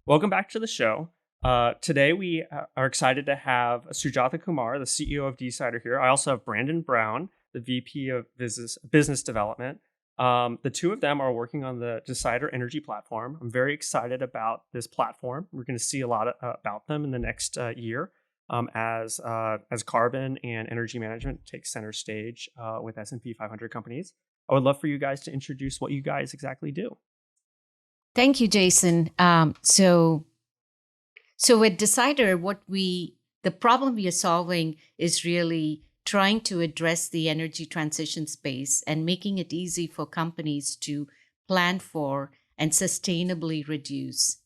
Welcome back to the show. Today we are excited to have Sujatha Kumar, the CEO of Dsider here. I also have Brandon Brown, the VP of Business Development. The two of them are working on the Dsider energy platform. I'm very excited about this platform. We're going to see a lot about them in the next year as carbon and energy management takes center stage with S&P 500 companies. I would love for you guys to introduce what you guys exactly do. Thank you, Jason. So with Dsider, the problem we are solving is really trying to address the energy transition space and making it easy for companies to plan for and sustainably reduce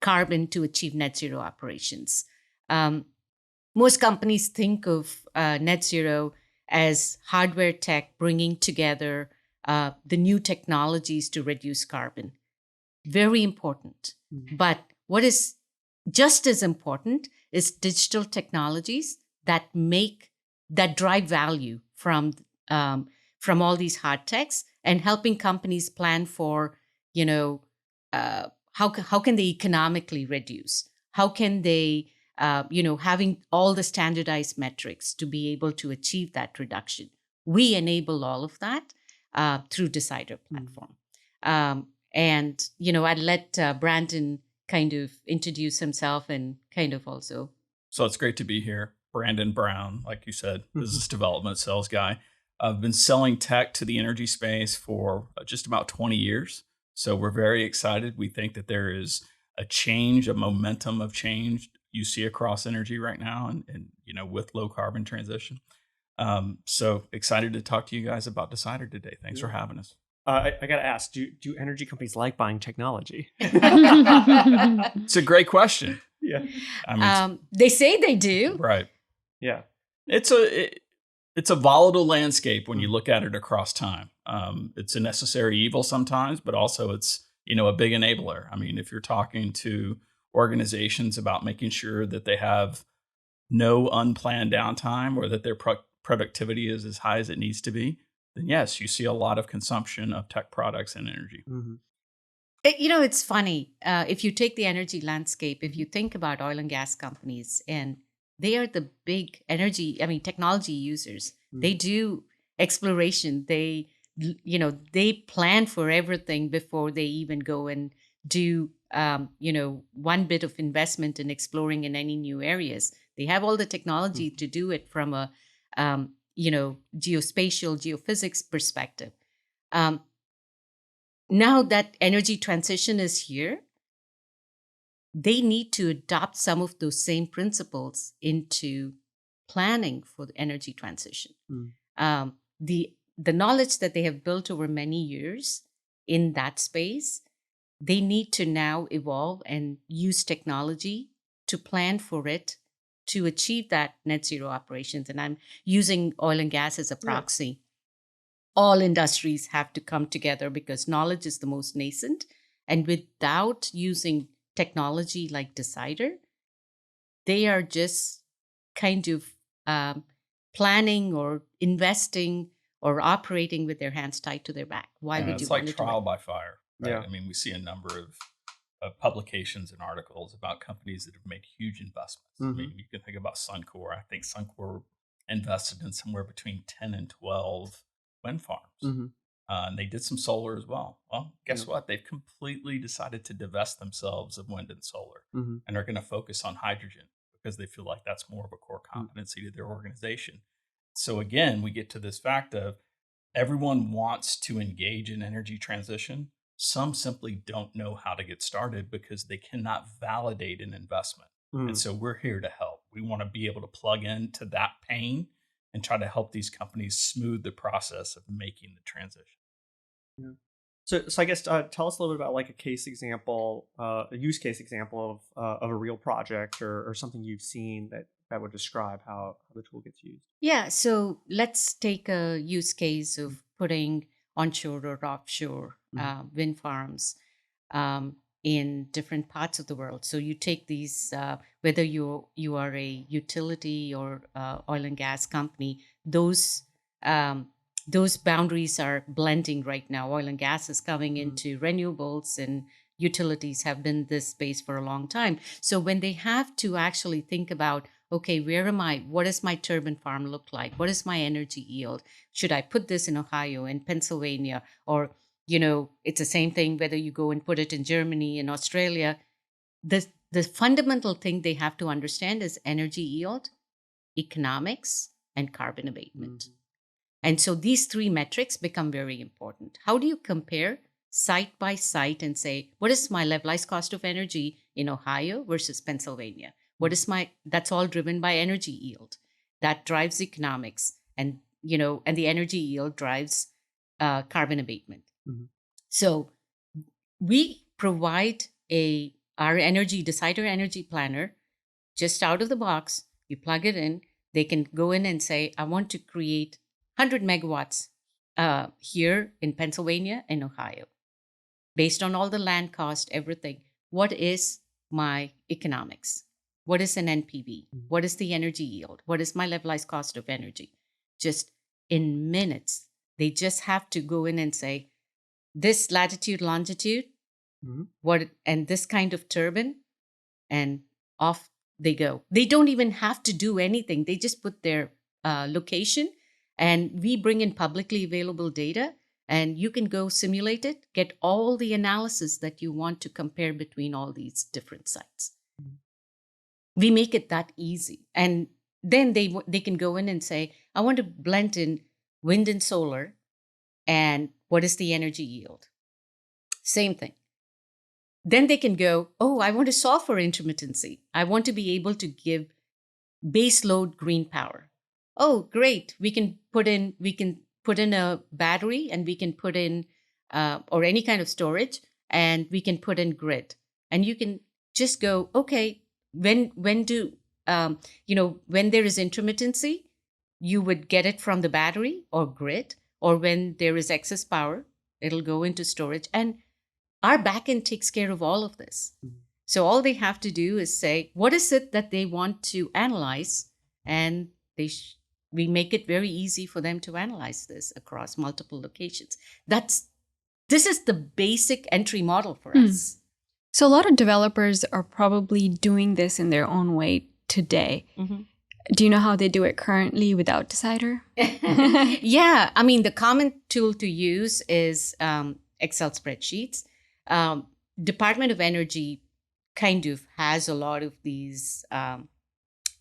carbon to achieve net zero operations. Most companies think of net zero as hardware tech bringing together the new technologies to reduce carbon. Very important. Mm-hmm. But what is just as important is digital technologies that drive value from all these hard techs and helping companies plan for, how can they economically reduce? How can they, having all the standardized metrics to be able to achieve that reduction. We enable all of that through Dsider platform. And, I'd let Brandon kind of introduce himself and kind of also. So it's great to be here. Brandon Brown, like you said, business development sales guy. I've been selling tech to the energy space for just about 20 years. So we're very excited. We think that there is a momentum of change you see across energy right now and with low carbon transition. So excited to talk to you guys about Dsider today. Thanks for having us. I got to ask, do energy companies like buying technology? It's a great question. Yeah. They say they do. Right. Yeah. It's a volatile landscape when you look at it across time. It's a necessary evil sometimes, but also it's, a big enabler. I mean, if you're talking to organizations about making sure that they have no unplanned downtime or that their productivity is as high as it needs to be, then yes, you see a lot of consumption of tech products and energy. Mm-hmm. It's funny. If you take the energy landscape, if you think about oil and gas companies, and they are the big technology users. Mm-hmm. They do exploration. They plan for everything before they even go and do, one bit of investment in exploring in any new areas. They have all the technology to do it from a, geospatial, geophysics perspective. Now that energy transition is here, they need to adopt some of those same principles into planning for the energy transition. The knowledge that they have built over many years in that space, they need to now evolve and use technology to plan for it to achieve that net zero operations. And I'm using oil and gas as a proxy. Yeah. All industries have to come together because knowledge is the most nascent. And without using technology like Dsider, they are just kind of planning or investing or operating with their hands tied to their back. Why would you? It's like trial by fire. Right? Yeah. I mean, we see a number of publications and articles about companies that have made huge investments. Mm-hmm. I mean, you can think about Suncor. I think Suncor invested in somewhere between 10 and 12 wind farms. Mm-hmm. And they did some solar as well. Well, guess what? They've completely decided to divest themselves of wind and solar and are going to focus on hydrogen because they feel like that's more of a core competency to their organization. So again, we get to this fact of everyone wants to engage in energy transition. Some simply don't know how to get started because they cannot validate an investment. And so we're here to help. We want to be able to plug into that pain and try to help these companies smooth the process of making the transition. Yeah. So I guess tell us a little bit about like a case example, a use case example of a real project or something you've seen that would describe how the tool gets used. Yeah. So let's take a use case of putting onshore or offshore wind farms in different parts of the world. So you take these, whether you are a utility or oil and gas company, those boundaries are blending right now. Oil and gas is coming into renewables, and utilities have been this space for a long time. So when they have to actually think about, okay, where am I? What does my turbine farm look like? What is my energy yield? Should I put this in Ohio, in Pennsylvania? Or, it's the same thing whether you go and put it in Germany, in Australia. The fundamental thing they have to understand is energy yield, economics, and carbon abatement. Mm-hmm. And so these three metrics become very important. How do you compare site by site and say, what is my levelized cost of energy in Ohio versus Pennsylvania? That's all driven by energy yield. That drives economics, and the energy yield drives carbon abatement. Mm-hmm. So we provide our Dsider energy planner just out of the box. You plug it in. They can go in and say, I want to create 100 megawatts here in Pennsylvania and Ohio. Based on all the land cost, everything, what is my economics? What is an NPV? What is the energy yield? What is my levelized cost of energy? Just in minutes, they just have to go in and say, this latitude, longitude, and this kind of turbine, and off they go. They don't even have to do anything. They just put their location, and we bring in publicly available data, and you can go simulate it, get all the analysis that you want to compare between all these different sites. We make it that easy. And then they can go in and say, I want to blend in wind and solar, and what is the energy yield? Same thing. Then they can go, I want to solve for intermittency. I want to be able to give base load green power. Oh, great. We can put in a battery, and we can put in, or any kind of storage, and we can put in grid. And you can just go, okay, when there is intermittency, you would get it from the battery or grid, or when there is excess power, it'll go into storage. And our backend takes care of all of this. Mm-hmm. So all they have to do is say, what is it that they want to analyze? And we make it very easy for them to analyze this across multiple locations. This is the basic entry model for us. So a lot of developers are probably doing this in their own way today. Mm-hmm. Do you know how they do it currently without Dsider? Yeah. I mean, the common tool to use is Excel spreadsheets. Department of Energy kind of has a lot of these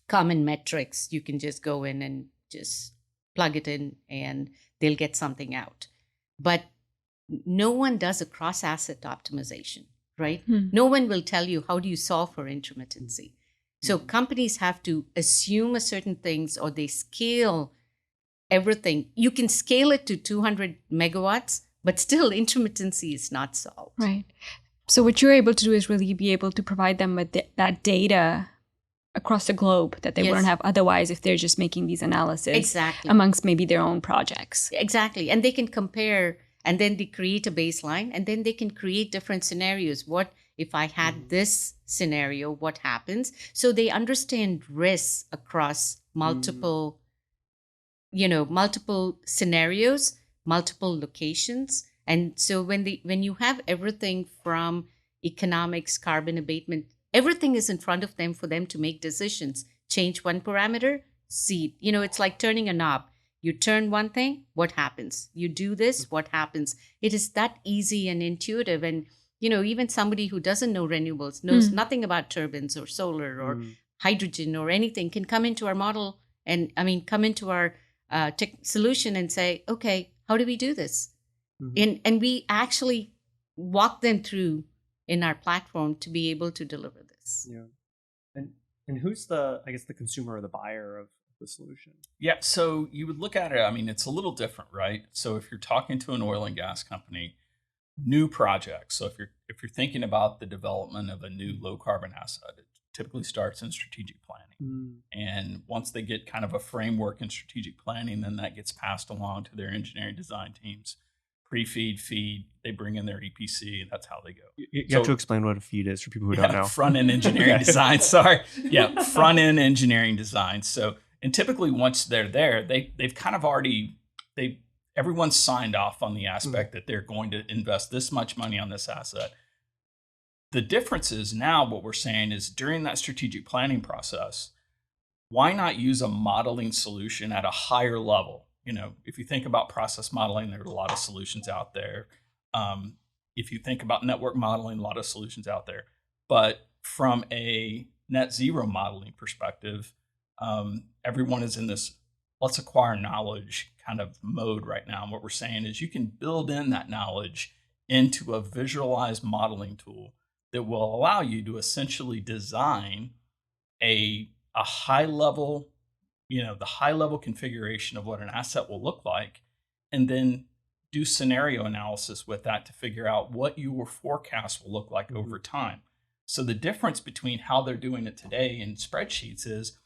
common metrics. You can just go in and just plug it in, and they'll get something out. But no one does a cross-asset optimization, right? No one will tell you, how do you solve for intermittency? So companies have to assume a certain things, or they scale everything. You can scale it to 200 megawatts, but still intermittency is not solved. Right. So what you're able to do is really be able to provide them with that data across the globe that they wouldn't have otherwise if they're just making these analyses amongst maybe their own projects. Exactly. And they can compare, and then they create a baseline, and then they can create different scenarios. What if I had this scenario, what happens? So they understand risks across multiple scenarios, multiple locations. And so when you have everything from economics, carbon abatement, everything is in front of them for them to make decisions. Change one parameter, see, it's like turning a knob. You turn one thing, what happens? You do this, what happens? It is that easy and intuitive. And, even somebody who doesn't know renewables, knows nothing about turbines or solar or hydrogen or anything, can come into our model and, come into our tech solution and say, okay, how do we do this? And we actually walk them through in our platform to be able to deliver this. Yeah. And who's the consumer or the buyer of the solution? Yeah. So you would look at it, it's a little different, right? So if you're talking to an oil and gas company, new projects. So if you're thinking about the development of a new low carbon asset, it typically starts in strategic planning. And once they get kind of a framework in strategic planning, then that gets passed along to their engineering design teams. Pre-feed, feed, they bring in their EPC, and that's how they go. You have to explain what a feed is for people who don't know. Front-end engineering design, sorry. Yeah, front-end engineering design. So, and typically once they're there, they've kind of already, everyone's signed off on the aspect that they're going to invest this much money on this asset. The difference is now what we're saying is during that strategic planning process, why not use a modeling solution at a higher level? If you think about process modeling, there's a lot of solutions out there. If you think about network modeling, a lot of solutions out there. But from a net zero modeling perspective, everyone is in this let's acquire knowledge kind of mode right now. And what we're saying is you can build in that knowledge into a visualized modeling tool that will allow you to essentially design a high level, the high level configuration of what an asset will look like, and then do scenario analysis with that to figure out what your forecast will look like over time. So the difference between how they're doing it today in spreadsheets is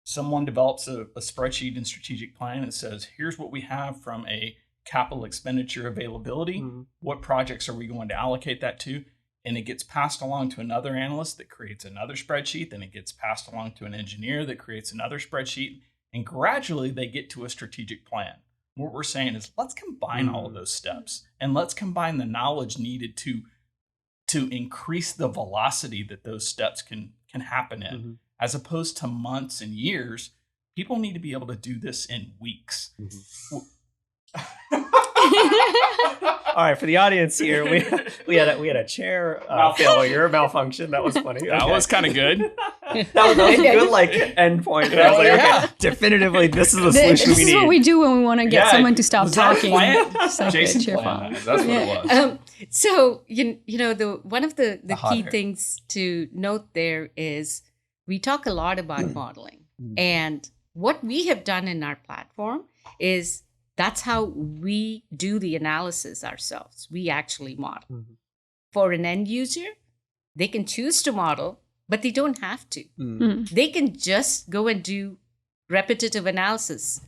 someone develops a spreadsheet and strategic plan and says, here's what we have from a capital expenditure availability. What projects are we going to allocate that to? And it gets passed along to another analyst that creates another spreadsheet. Then it gets passed along to an engineer that creates another spreadsheet. And gradually they get to a strategic plan. What we're saying is let's combine all of those steps, and let's combine the knowledge needed to increase the velocity that those steps can happen in, as opposed to months and years. People need to be able to do this in weeks. All right, for the audience here, we had a chair failure, malfunction. That was funny. That was kind of good. that was a good end point. I was like, okay, definitively, this is the solution we need. This is what we do when we want to get someone to stop talking. Jason planned that. That's what it was. So one of the key things to note there is we talk a lot about modeling, and what we have done in our platform is that's how we do the analysis ourselves. We actually model. For an end user, they can choose to model, but they don't have to. They can just go and do repetitive analysis,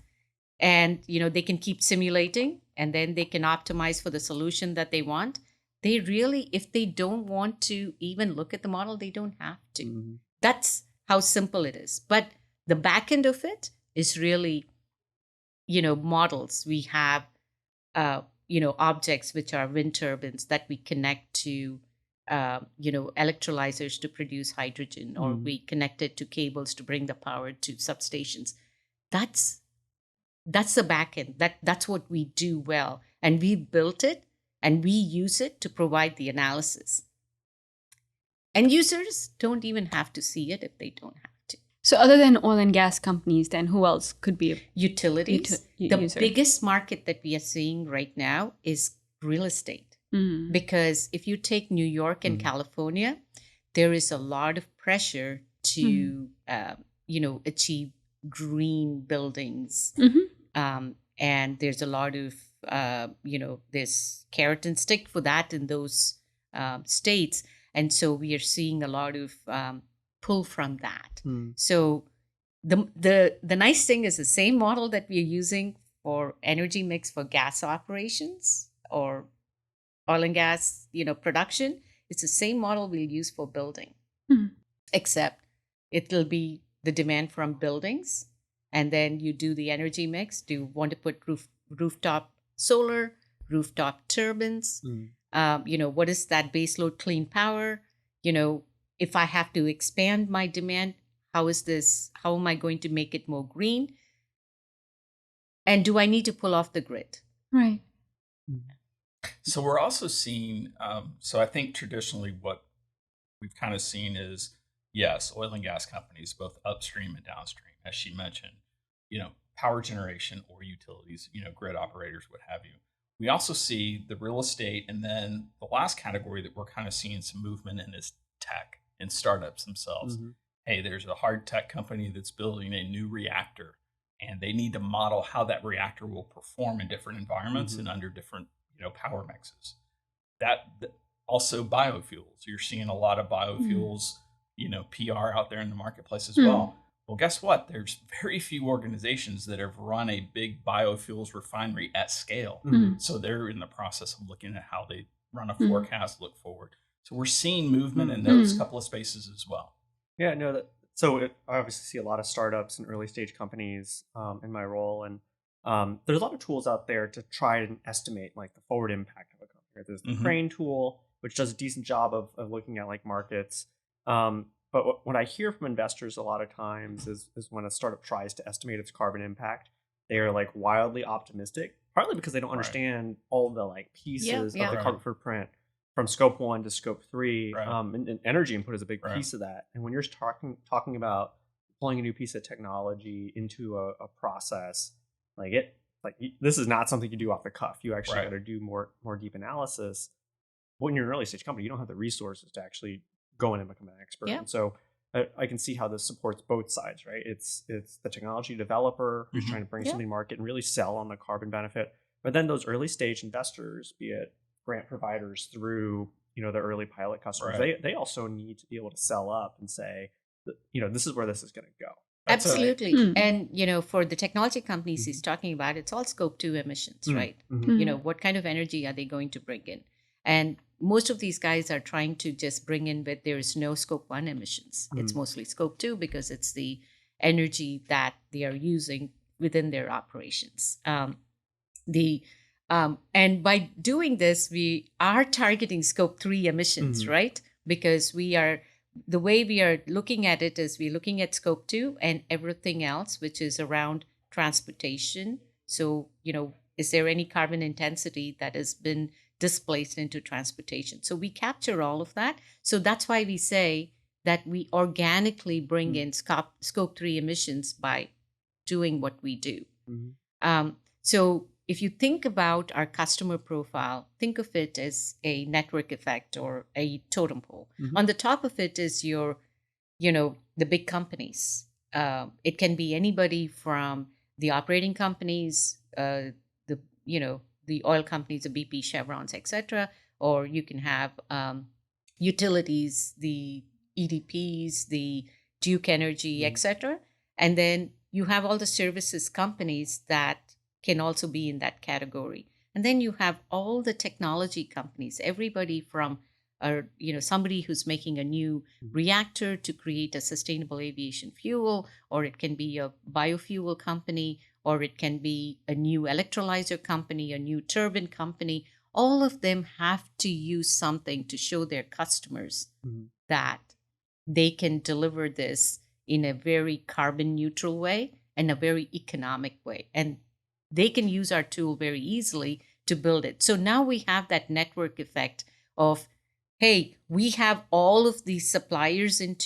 and they can keep simulating, and then they can optimize for the solution that they want. They really, if they don't want to even look at the model, they don't have to. That's how simple it is. But the back end of it is really models. We have, objects which are wind turbines that we connect to, electrolyzers to produce hydrogen, or we connect it to cables to bring the power to substations. That's the back end. That's what we do well. And we built it and we use it to provide the analysis. And users don't even have to see it if they don't have to. So other than oil and gas companies, then who else could be utilities? The biggest market that we are seeing right now is real estate. Because if you take New York and California, there is a lot of pressure to, achieve green buildings. And there's a lot of, this carrot and stick for that in those states. And so we are seeing a lot of pull from that. So the nice thing is the same model that we are using for energy mix for gas operations or oil and gas, production. It's the same model we'll use for building, except it'll be the demand from buildings. And then you do the energy mix. Do you want to put rooftop solar, rooftop turbines? What is that baseload clean power? If I have to expand my demand, how am I going to make it more green? And do I need to pull off the grid? Right. So we're also seeing, I think traditionally what we've kind of seen is, yes, oil and gas companies, both upstream and downstream, as she mentioned, power generation or utilities, grid operators, what have you. We also see the real estate. And then the last category that we're kind of seeing some movement in is tech and startups themselves. Hey, there's a hard tech company that's building a new reactor, and they need to model how that reactor will perform in different environments and under different power mixes. That also biofuels. You're seeing a lot of biofuels, PR out there in the marketplace as well. Well, guess what? There's very few organizations that have run a big biofuels refinery at scale. So they're in the process of looking at how they run a forecast, look forward. So we're seeing movement in those couple of spaces as well. Yeah, no. I obviously see a lot of startups and early stage companies in my role, and there's a lot of tools out there to try and estimate like the forward impact of a company. There's the Crane tool, which does a decent job of looking at like markets. But what I hear from investors a lot of times is when a startup tries to estimate its carbon impact, they are like wildly optimistic, partly because they don't understand all the like pieces of the carbon footprint from scope 1 to scope 3. And energy input is a big piece of that. And when you're talking about pulling a new piece of technology into a process, this is not something you do off the cuff. You actually got to do more deep analysis. When you're an early stage company, you don't have the resources to actually go in and become an expert. And so I can see how this supports both sides, right? It's the technology developer who's trying to bring something to market and really sell on the carbon benefit. But then those early stage investors, be it grant providers through, the early pilot customers, they also need to be able to sell up and say, this is where this is going to go. Absolutely. And, for the technology companies he's talking about, it's all scope 2 emissions, right? What kind of energy are they going to bring in? And most of these guys are trying to just bring in that there is no scope 1 emissions. It's mostly scope 2 because it's the energy that they are using within their operations. And by doing this, we are targeting scope 3 emissions, right? Because the way we are looking at it is we're looking at scope 2 and everything else, which is around transportation. So, is there any carbon intensity that has been displaced into transportation? So we capture all of that. So that's why we say that we organically bring in scope 3 emissions by doing what we do. So if you think about our customer profile, think of it as a network effect or a totem pole. On the top of it is your, the big companies. It can be anybody from the operating companies, the oil companies, the BP, Chevrons, etc. Or you can have utilities, the EDPs, the Duke Energy, etc. And then you have all the services companies that can also be in that category. And then you have all the technology companies, everybody from somebody who's making a new reactor to create a sustainable aviation fuel, or it can be a biofuel company, or it can be a new electrolyzer company, a new turbine company. All of them have to use something to show their customers that they can deliver this in a very carbon neutral way and a very economic way. And they can use our tool very easily to build it. So now we have that network effect of, hey, we have all of these suppliers in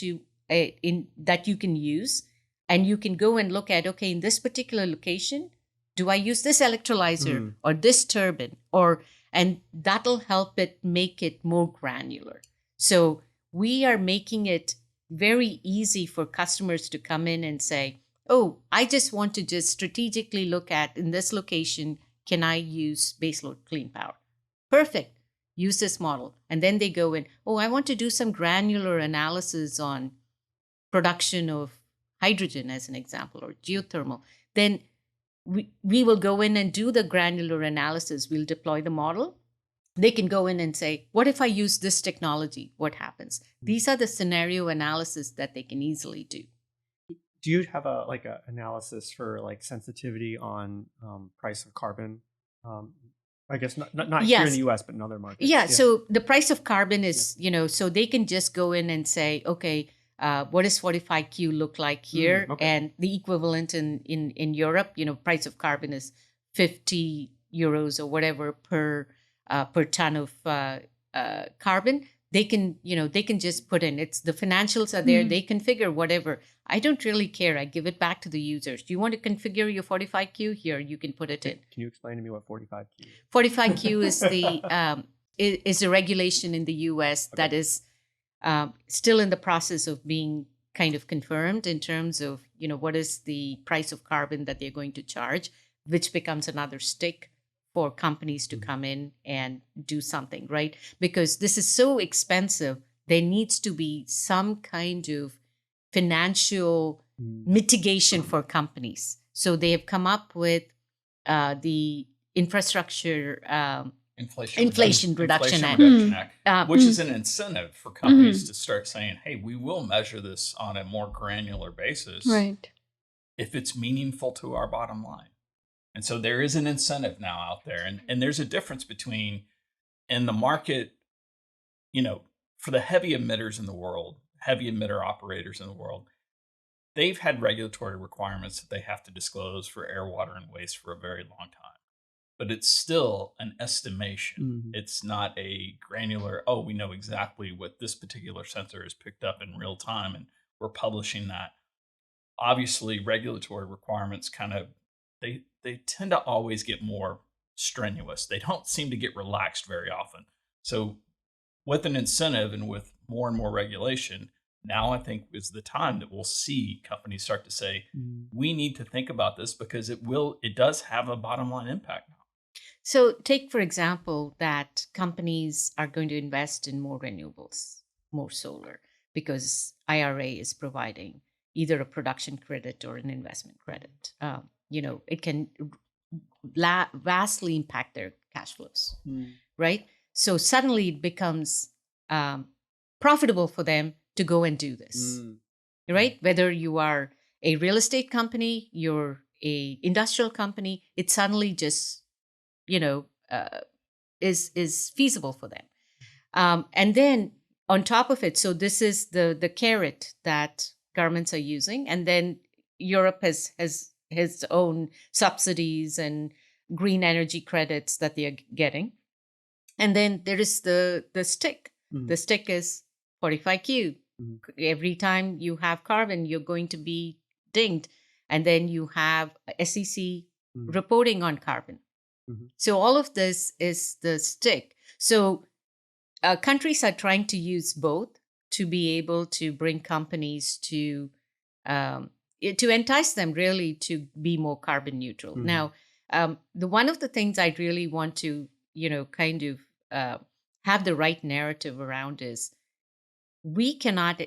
that you can use, and you can go and look at, okay, in this particular location, do I use this electrolyzer or this turbine? And that'll help it make it more granular. So we are making it very easy for customers to come in and say, oh, I just want to just strategically look at, in this location, can I use baseload clean power? Perfect. Use this model. And then they go in, oh, I want to do some granular analysis on production of hydrogen, as an example, or geothermal. Then we will go in and do the granular analysis. We'll deploy the model. They can go in and say, what if I use this technology? What happens? These are the scenario analysis that they can easily do. Do you have a analysis for like sensitivity on price of carbon? I guess not here in the US, but in other markets. Yeah. So the price of carbon is, so they can just go in and say, okay, what does 45Q look like here? And the equivalent in Europe, price of carbon is 50 euros or whatever per ton of carbon. They can just put in, it's the financials are there. They configure whatever. I don't really care. I give it back to the users. Do you want to configure your 45Q? Here, you can put it in. Can you explain to me what 45Q is? 45Q is the regulation in the US that is still in the process of being kind of confirmed in terms of, what is the price of carbon that they're going to charge, which becomes another stick for companies to come in and do something, right? Because this is so expensive, there needs to be some kind of financial mitigation for companies. So they have come up with the Infrastructure Inflation Reduction Act, which is an incentive for companies to start saying, hey, we will measure this on a more granular basis if it's meaningful to our bottom line. And so there is an incentive now out there. And there's a difference between, in the market for the heavy emitters in the world, heavy emitter operators in the world, they've had regulatory requirements that they have to disclose for air, water, and waste for a very long time. But it's still an estimation. Mm-hmm. It's not a granular, we know exactly what this particular sensor has picked up in real time, and we're publishing that. Obviously, regulatory requirements they tend to always get more strenuous. They don't seem to get relaxed very often. So with an incentive and with more and more regulation, now I think is the time that we'll see companies start to say, we need to think about this because it does have a bottom line impact now. So take, for example, that companies are going to invest in more renewables, more solar, because IRA is providing either a production credit or an investment credit. It can vastly impact their cash flows, right? So suddenly it becomes profitable for them to go and do this, right? Whether you are a real estate company, you're a industrial company, it suddenly just, is feasible for them. And then on top of it, so this is the carrot that governments are using. And then Europe has its own subsidies and green energy credits that they are getting. And then there is the stick. Mm-hmm. The stick is 45Q. Mm-hmm. Every time you have carbon, you're going to be dinged. And then you have SEC reporting on carbon. Mm-hmm. So all of this is the stick. So countries are trying to use both to be able to bring companies to entice them really to be more carbon neutral. Mm-hmm. Now, one of the things I really want to, kind of have the right narrative around is we cannot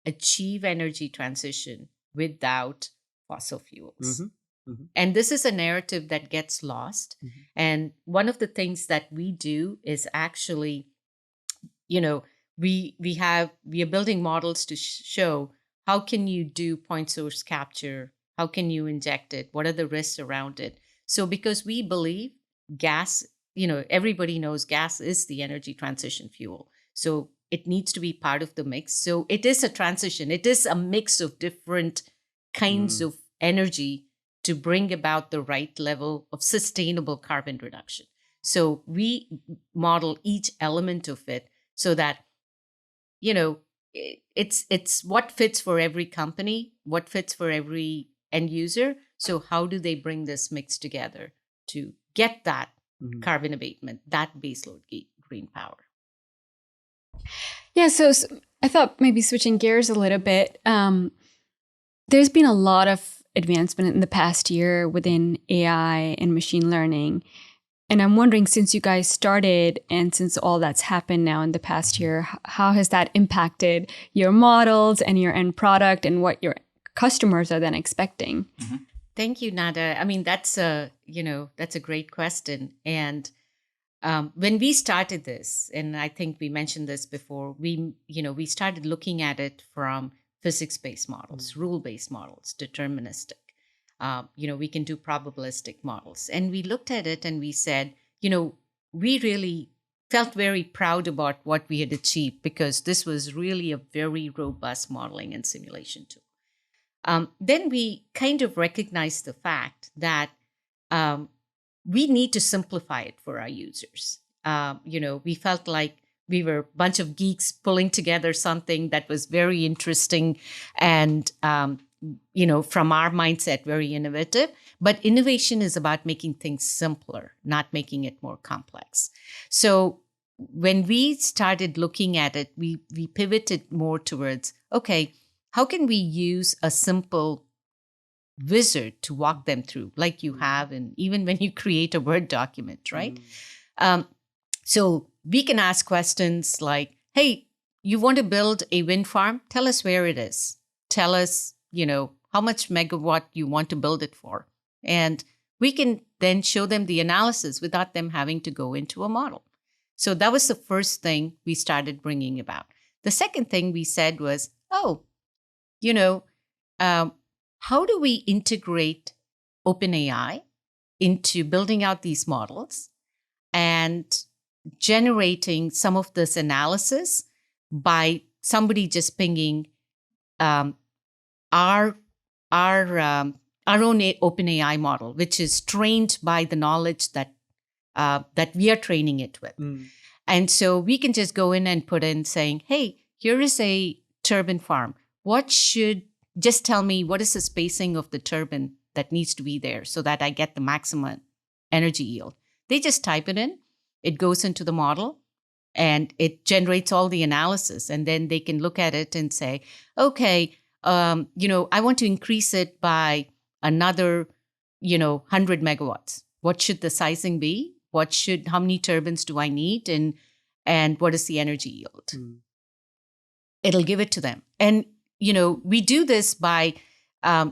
achieve energy transition without fossil fuels. Mm-hmm. Mm-hmm. And this is a narrative that gets lost. Mm-hmm. And one of the things that we do is actually, we are building models to show how can you do point source capture? How can you inject it? What are the risks around it? So because we believe gas, everybody knows gas is the energy transition fuel. So it needs to be part of the mix. So it is a transition. It is a mix of different kinds of energy to bring about the right level of sustainable carbon reduction. So we model each element of it so that, it's what fits for every company, what fits for every end user. So how do they bring this mix together to get that carbon abatement, that baseload green power? Yeah, so I thought maybe switching gears a little bit. There's been a lot of advancement in the past year within AI and machine learning. And I'm wondering, since you guys started and since all that's happened now in the past year, how has that impacted your models and your end product and what your customers are then expecting? Mm-hmm. Thank you, Nada. I mean, that's a great question. And when we started this, and I think we mentioned this before, we started looking at it from physics-based models, rule-based models, deterministic. We can do probabilistic models. And we looked at it and we said, we really felt very proud about what we had achieved because this was really a very robust modeling and simulation tool. Then we kind of recognized the fact that we need to simplify it for our users. We felt like we were a bunch of geeks pulling together something that was very interesting and, from our mindset, very innovative. But innovation is about making things simpler, not making it more complex. So when we started looking at it, we pivoted more towards, okay, how can we use a simple wizard to walk them through, like you have, and even when you create a Word document, right? So we can ask questions like, hey, you want to build a wind farm? Tell us where it is. Tell us, how much megawatt you want to build it for. And we can then show them the analysis without them having to go into a model. So that was the first thing we started bringing about. The second thing we said was, how do we integrate OpenAI into building out these models? And generating some of this analysis by somebody just pinging our own OpenAI model, which is trained by the knowledge that we are training it with. And so we can just go in and put in saying, hey, here is a turbine farm. Just tell me what is the spacing of the turbine that needs to be there so that I get the maximum energy yield. They just type it in, it goes into the model, and it generates all the analysis. And then they can look at it and say, okay, I want to increase it by another, 100 megawatts. What should the sizing be? How many turbines do I need? And what is the energy yield? It'll give it to them. And, we do this by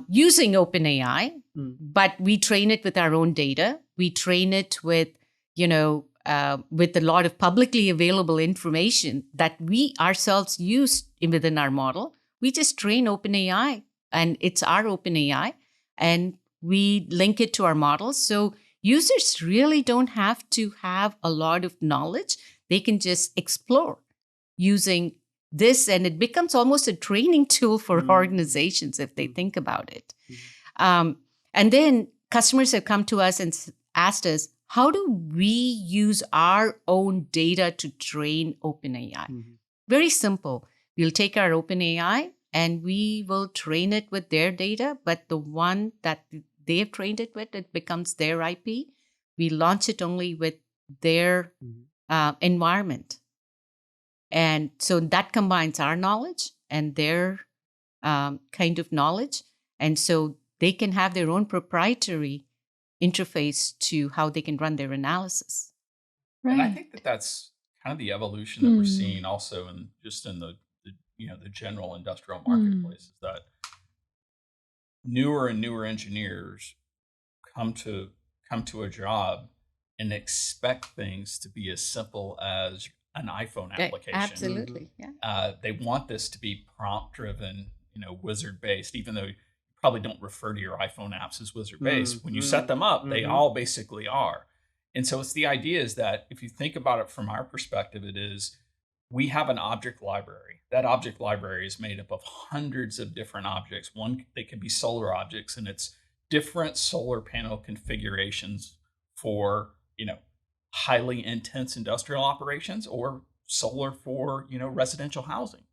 using OpenAI, but we train it with our own data. We train it with a lot of publicly available information that we ourselves use within our model. We just train OpenAI, and it's our OpenAI, and we link it to our models. So users really don't have to have a lot of knowledge. They can just explore using this, and it becomes almost a training tool for organizations if they think about it. And then customers have come to us and asked us, how do we use our own data to train OpenAI? Very simple. We'll take our OpenAI and we will train it with their data, but the one that they've trained it with, it becomes their IP. We launch it only with their environment. And so that combines our knowledge and their kind of knowledge. And so they can have their own proprietary interface to how they can run their analysis. Right. And I think that's kind of the evolution that we're seeing also in the general industrial marketplace, is that newer and newer engineers come to a job and expect things to be as simple as an iPhone application. Absolutely, yeah. They want this to be prompt-driven, wizard-based, even though you probably don't refer to your iPhone apps as wizard-based. When you set them up, they all basically are. And so it's the idea is that if you think about it from our perspective, it is we have an object library. That object library is made up of hundreds of different objects. One, they can be solar objects, and it's different solar panel configurations for, highly intense industrial operations, or solar for, residential housing.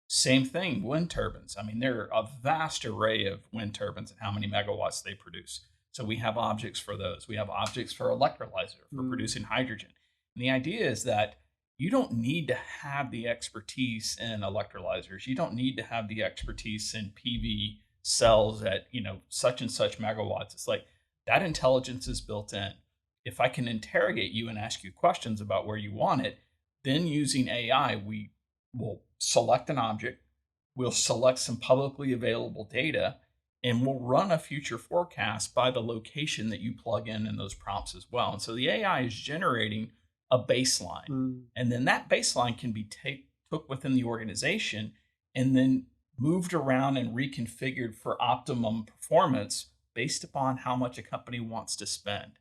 Same thing, wind turbines. I mean, there are a vast array of wind turbines and how many megawatts they produce. So we have objects for those. We have objects for electrolyzer, for producing hydrogen. And the idea is that you don't need to have the expertise in electrolyzers. You don't need to have the expertise in PV cells at, such and such megawatts. It's like that intelligence is built in. If I can interrogate you and ask you questions about where you want it, then using AI, we will select an object, we'll select some publicly available data, and we'll run a future forecast by the location that you plug in those prompts as well. And so the AI is generating a baseline. And then that baseline can be took within the organization and then moved around and reconfigured for optimum performance based upon how much a company wants to spend.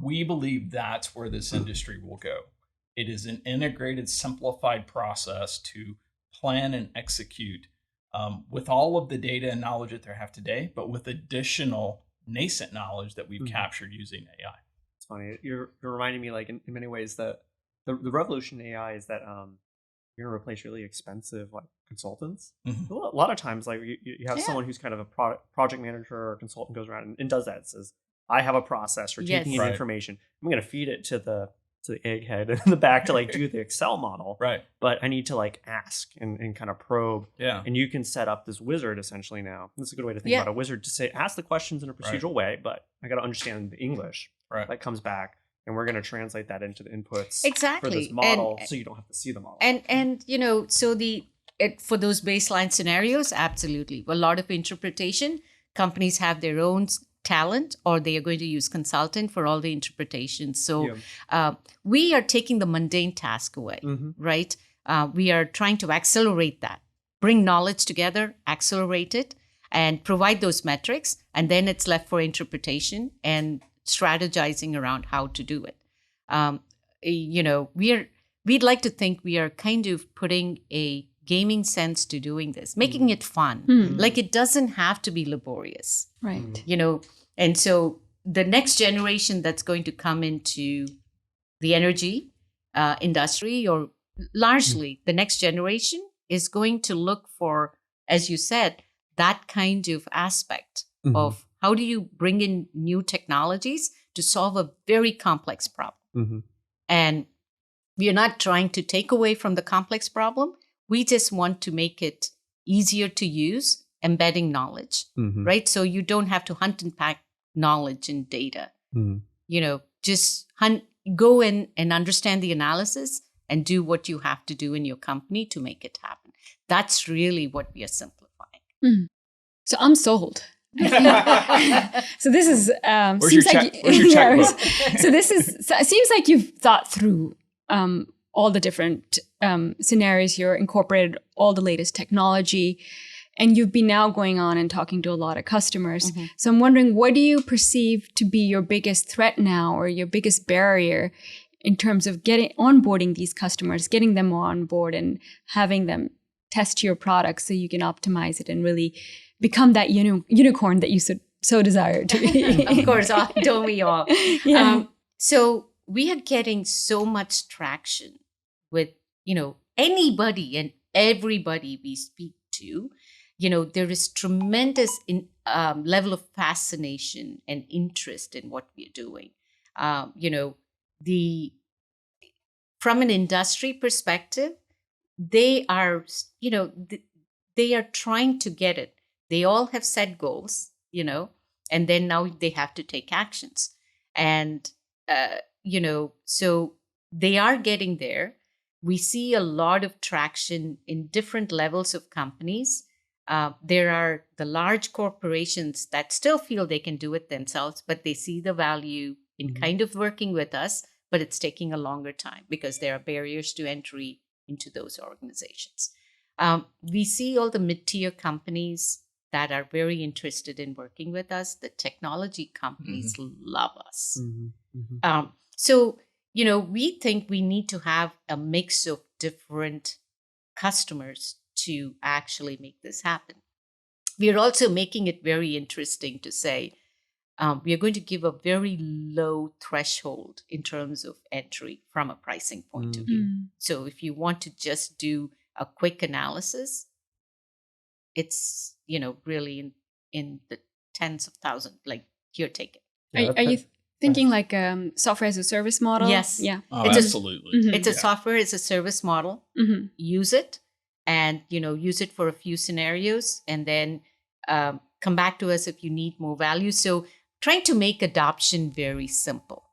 We believe that's where this industry will go. It is an integrated, simplified process to plan and execute with all of the data and knowledge that they have today, but with additional nascent knowledge that we've captured using AI. It's funny. You're reminding me, like in many ways, that the revolution in AI is that you're going to replace really expensive consultants. A lot of times, you have someone who's kind of a project manager or consultant goes around and does that. It says, I have a process for taking in information. I'm going to feed it to the egghead in the back to do the Excel model. Right. But I need to ask and kind of probe. Yeah. And you can set up this wizard essentially now. That's a good way to think about a wizard, to say, ask the questions in a procedural way, but I got to understand the English that comes back. And we're going to translate that into the inputs for this model, so you don't have to see the model. And so for those baseline scenarios, absolutely. A lot of interpretation. Companies have their own talent, or they are going to use consultant for all the interpretation. So we are taking the mundane task away, right? We are trying to accelerate that, bring knowledge together, accelerate it, and provide those metrics. And then it's left for interpretation and strategizing around how to do it. we'd like to think we are kind of putting a gaming sense to doing this, making it fun. Like it doesn't have to be laborious. Right. And so the next generation that's going to come into the energy industry, or largely the next generation, is going to look for, as you said, that kind of aspect of how do you bring in new technologies to solve a very complex problem. And we are not trying to take away from the complex problem. We just want to make it easier to use, embedding knowledge, right? So you don't have to hunt and pack knowledge and data. Just go in and understand the analysis and do what you have to do in your company to make it happen. That's really what we are simplifying. So I'm sold. So this is where's your checkbook? So it seems like you've thought through all the different scenarios here, incorporated all the latest technology, and you've been now going on and talking to a lot of customers. So I'm wondering, what do you perceive to be your biggest threat now, or your biggest barrier in terms of onboarding these customers, getting them on board and having them test your product so you can optimize it and really become that unicorn that you so desire to be? Of course, don't we all? So we are getting so much traction with, anybody and everybody we speak to. There is tremendous level of fascination and interest in what we're doing. From an industry perspective, they are trying to get it. They all have set goals, and then now they have to take actions. And, so they are getting there. We see a lot of traction in different levels of companies. There are the large corporations that still feel they can do it themselves, but they see the value in kind of working with us, but it's taking a longer time because there are barriers to entry into those organizations. We see all the mid-tier companies that are very interested in working with us. The technology companies love us. So, we think we need to have a mix of different customers to actually make this happen. We are also making it very interesting to say, we are going to give a very low threshold in terms of entry from a pricing point of view. So if you want to just do a quick analysis, it's, really in the tens of thousands, like here, take it. Are you thinking like software as a service model? Yes. Yeah. Oh, absolutely. It's a software as a service model. Use it and, use it for a few scenarios, and then come back to us if you need more value. So trying to make adoption very simple.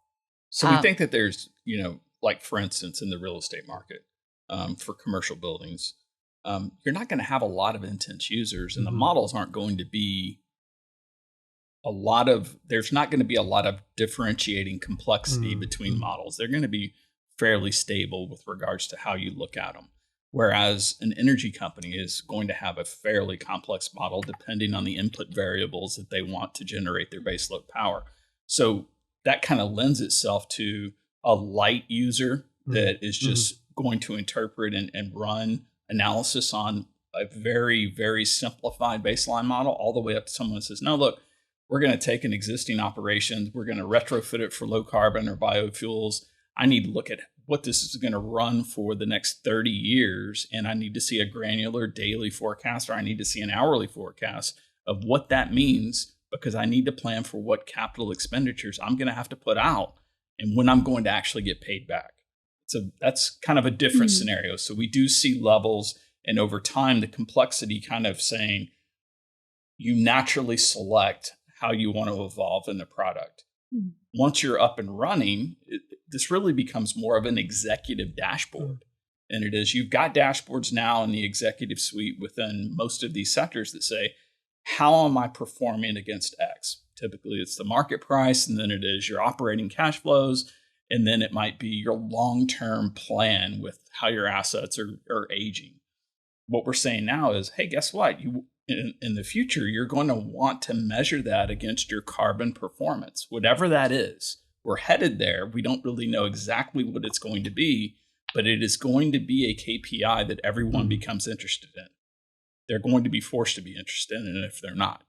So we think that there's, like for instance, in the real estate market, for commercial buildings, you're not going to have a lot of intense users, and the models aren't going to be there's not going to be a lot of differentiating complexity between models. They're going to be fairly stable with regards to how you look at them. Whereas an energy company is going to have a fairly complex model depending on the input variables that they want to generate their baseload power. So that kind of lends itself to a light user that is just going to interpret and run analysis on a very, very simplified baseline model, all the way up to someone that says, no, look, we're going to take an existing operation, we're going to retrofit it for low carbon or biofuels. I need to look at what this is going to run for the next 30 years. And I need to see a granular daily forecast, or I need to see an hourly forecast of what that means, because I need to plan for what capital expenditures I'm going to have to put out and when I'm going to actually get paid back. So that's kind of a different scenario. So we do see levels, and over time, the complexity kind of saying you naturally select how you want to evolve in the product. Once you're up and running, this really becomes more of an executive dashboard. And it is, you've got dashboards now in the executive suite within most of these sectors that say, how am I performing against X? Typically, it's the market price, and then it is your operating cash flows, and then it might be your long-term plan with how your assets are aging. What we're saying now is, hey, guess what? In the future, you're going to want to measure that against your carbon performance, whatever that is, we're headed there. We don't really know exactly what it's going to be, but it is going to be a KPI that everyone becomes interested in. They're going to be forced to be interested in it if they're not.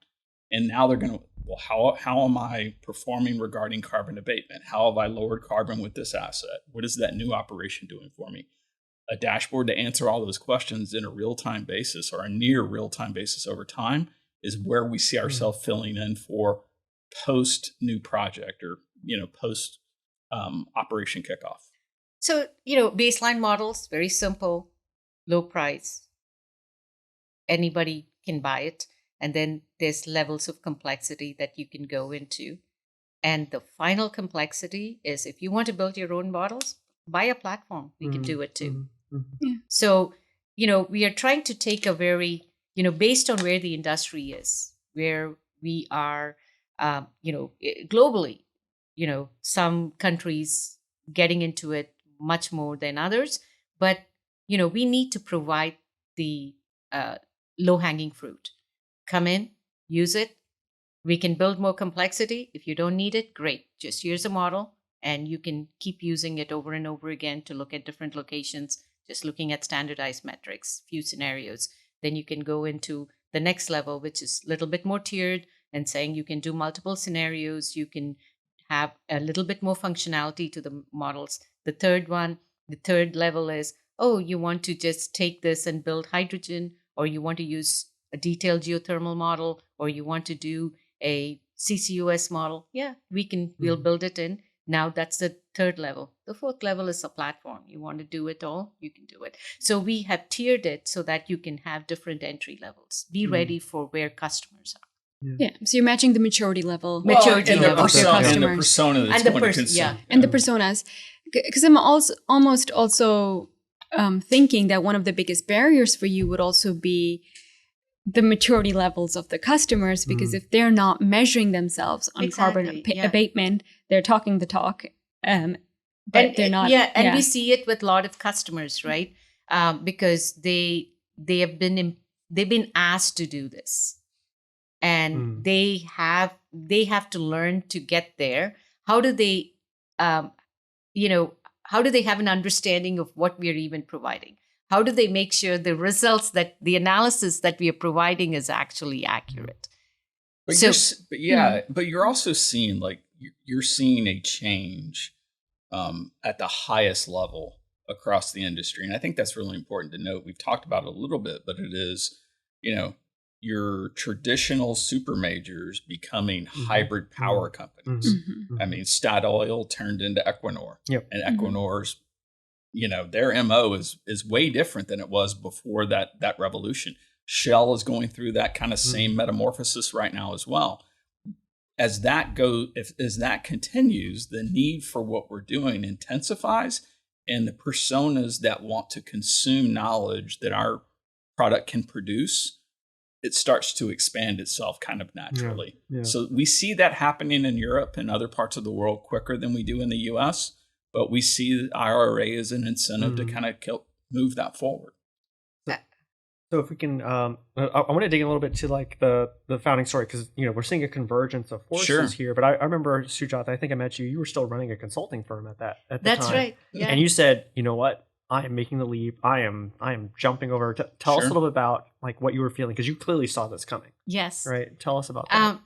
And now they're going to, well, how am I performing regarding carbon abatement? How have I lowered carbon with this asset? What is that new operation doing for me? A dashboard to answer all those questions in a real-time basis or a near real-time basis over time is where we see ourselves filling in for post new project or, post operation kickoff. So, baseline models, very simple, low price. Anybody can buy it. And then there's levels of complexity that you can go into. And the final complexity is if you want to build your own models, buy a platform. We can do it too. Yeah. So, we are trying to take a very, based on where the industry is, where we are, globally, some countries getting into it much more than others. But, we need to provide the low-hanging fruit. Come in, use it. We can build more complexity. If you don't need it, great. Just here's a model, and you can keep using it over and over again to look at different locations, just looking at standardized metrics, few scenarios. Then you can go into the next level, which is a little bit more tiered and saying you can do multiple scenarios. You can have a little bit more functionality to the models. The third level is, you want to just take this and build hydrogen, or you want to use a detailed geothermal model, or you want to do a CCUS model. Yeah, we'll build it in. Now that's the third level. The fourth level is a platform. You want to do it all, you can do it. So we have tiered it so that you can have different entry levels. Be ready for where customers are. Yeah. So you're matching the maturity level. And the persona that's going to consume. Yeah. And the personas. Because I'm almost also thinking that one of the biggest barriers for you would also be the maturity levels of the customers, because if they're not measuring themselves on carbon abatement, they're talking the talk, but they're not. And we see it with a lot of customers, right? Because they've been asked to do this, and they have to learn to get there. How do they, how do they have an understanding of what we are even providing? How do they make sure the results the analysis that we are providing is actually accurate? But you're also seeing you're seeing a change at the highest level across the industry. And I think that's really important to note. We've talked about it a little bit, but it is, your traditional super majors becoming hybrid power companies. I mean, Statoil turned into Equinor, and Equinor's their MO is way different than it was before that revolution. Shell is going through that kind of same metamorphosis right now as well. As that continues, the need for what we're doing intensifies, and the personas that want to consume knowledge that our product can produce, it starts to expand itself kind of naturally. Yeah. So we see that happening in Europe and other parts of the world quicker than we do in the US. But we see the IRA as an incentive to kind of move that forward. So if we can, I want to dig a little bit to the founding story, because we're seeing a convergence of forces here. But I remember, Sujatha, I think I met you. You were still running a consulting firm at the time. That's right. Yeah. And you said, you know what? I am making the leap. I am jumping over. Tell us a little bit about what you were feeling, because you clearly saw this coming. Yes. Right. Tell us about that.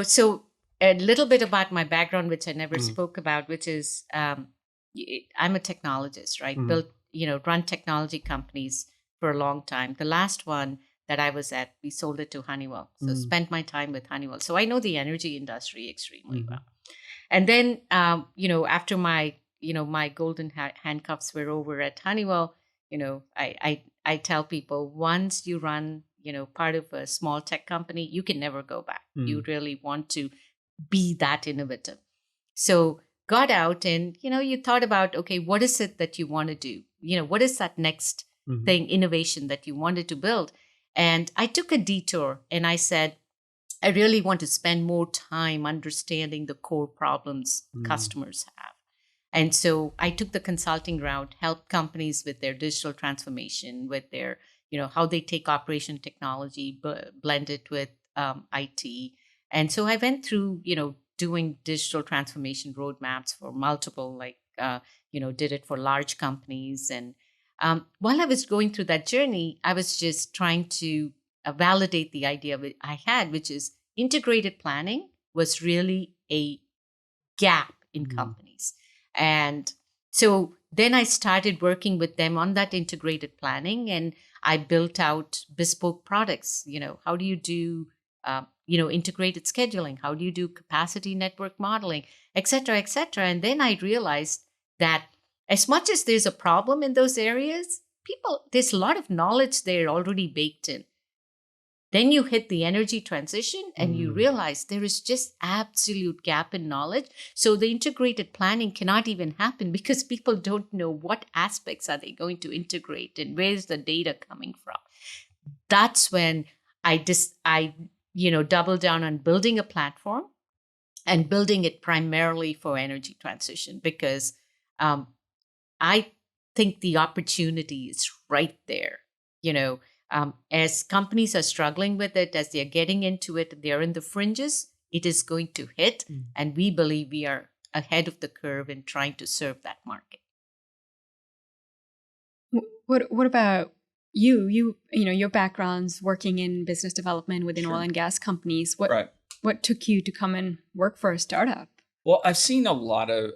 So a little bit about my background, which I never spoke about, which is I'm a technologist, right? Built, run technology companies for a long time. The last one that I was at, we sold it to Honeywell. So spent my time with Honeywell. So I know the energy industry extremely well. And then, after my golden handcuffs were over at Honeywell, I tell people, once you run, part of a small tech company, you can never go back. You really want to be that innovative. So got out and, you thought about, okay, what is it that you want to do? What is that next thing, innovation that you wanted to build? And I took a detour and I said, I really want to spend more time understanding the core problems customers have. And so I took the consulting route, helped companies with their digital transformation, with their, how they take operation technology, blend it with IT. And so I went through, doing digital transformation roadmaps for multiple, did it for large companies. And while I was going through that journey, I was just trying to validate the idea I had, which is integrated planning was really a gap in companies. And so then I started working with them on that integrated planning, and I built out bespoke products. How do you do, integrated scheduling? How do you do capacity network modeling, et cetera, et cetera? And then I realized that as much as there's a problem in those areas, there's a lot of knowledge there already baked in. Then you hit the energy transition and you realize there is just absolute gap in knowledge. So the integrated planning cannot even happen because people don't know what aspects are they going to integrate and where's the data coming from. That's when I doubled down on building a platform and building it primarily for energy transition, because I think the opportunity is right there. As companies are struggling with it, as they're getting into it, they're in the fringes, it is going to hit. And we believe we are ahead of the curve in trying to serve that market. What about you? Your background's working in business development within oil and gas companies. What took you to come and work for a startup? Well, I've seen a lot of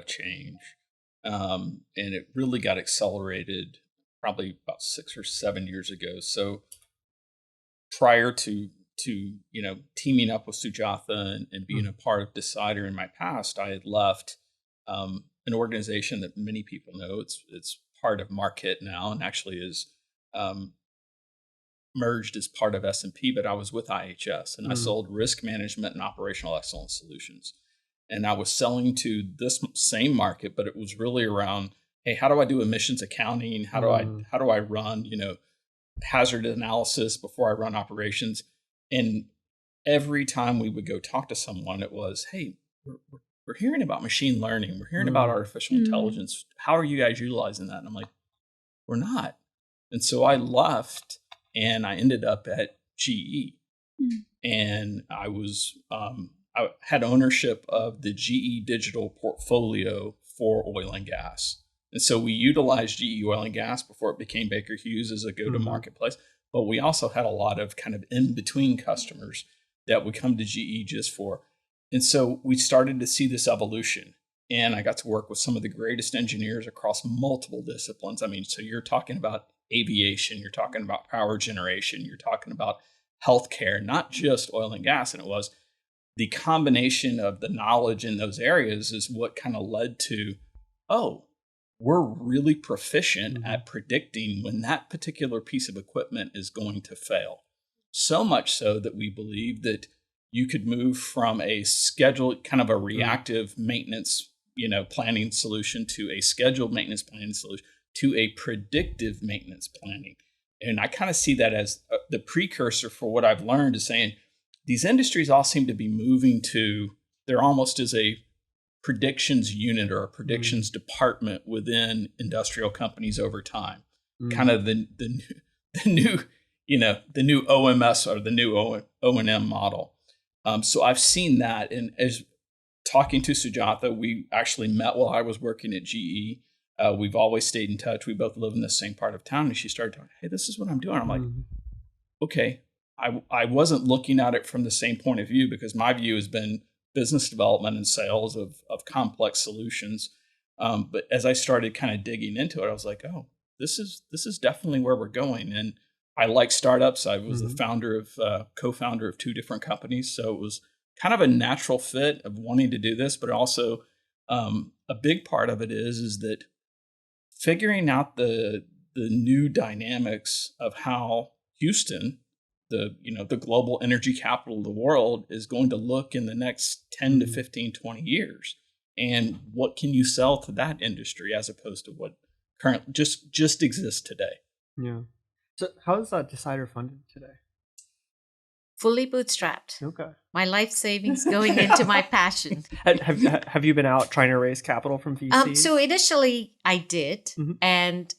change. And it really got accelerated probably about 6 or 7 years ago. So prior to teaming up with Sujatha and being a part of Dsider in my past, I had left an organization that many people know. It's part of Marquette now, and actually is merged as part of S&P. But I was with IHS, and I sold risk management and operational excellence solutions. And I was selling to this same market, but it was really around, hey, how do I do emissions accounting? How do I run, hazard analysis before I run operations? And every time we would go talk to someone, it was, hey, we're hearing about machine learning. We're hearing about artificial intelligence. How are you guys utilizing that? And I'm like, we're not. And so I left and I ended up at GE. And I was, I had ownership of the GE digital portfolio for oil and gas. And so we utilized GE Oil and Gas before it became Baker Hughes as a go-to-marketplace. But we also had a lot of kind of in-between customers that would come to GE just for. And so we started to see this evolution. And I got to work with some of the greatest engineers across multiple disciplines. I mean, so you're talking about aviation, you're talking about power generation, you're talking about healthcare, not just oil and gas. And it was the combination of the knowledge in those areas is what kind of led to, we're really proficient at predicting when that particular piece of equipment is going to fail. So much so that we believe that you could move from a scheduled, kind of a reactive maintenance, planning solution to a scheduled maintenance planning solution to a predictive maintenance planning. And I kind of see that as the precursor for what I've learned is saying these industries all seem to be moving to, there almost is a predictions unit or a predictions department within industrial companies over time. Kind of the new OMS or the new O&M model. So I've seen that. And as talking to Sujatha, we actually met while I was working at GE. We've always stayed in touch. We both live in the same part of town. And she started talking, hey, this is what I'm doing. I'm like, okay. I wasn't looking at it from the same point of view because my view has been business development and sales of complex solutions. But as I started kind of digging into it, I was like, oh, this is definitely where we're going. And I like startups. I was the co-founder of 2 different companies. So it was kind of a natural fit of wanting to do this, but also a big part of it is that figuring out the new dynamics of how Houston, the global energy capital of the world, is going to look in the next 10 to 15, 20 years. And what can you sell to that industry as opposed to what currently just exists today? Yeah. So how is Dsider funded today? Fully bootstrapped. Okay. My life savings going into my passion. Have you been out trying to raise capital from VCs? So initially I did. And,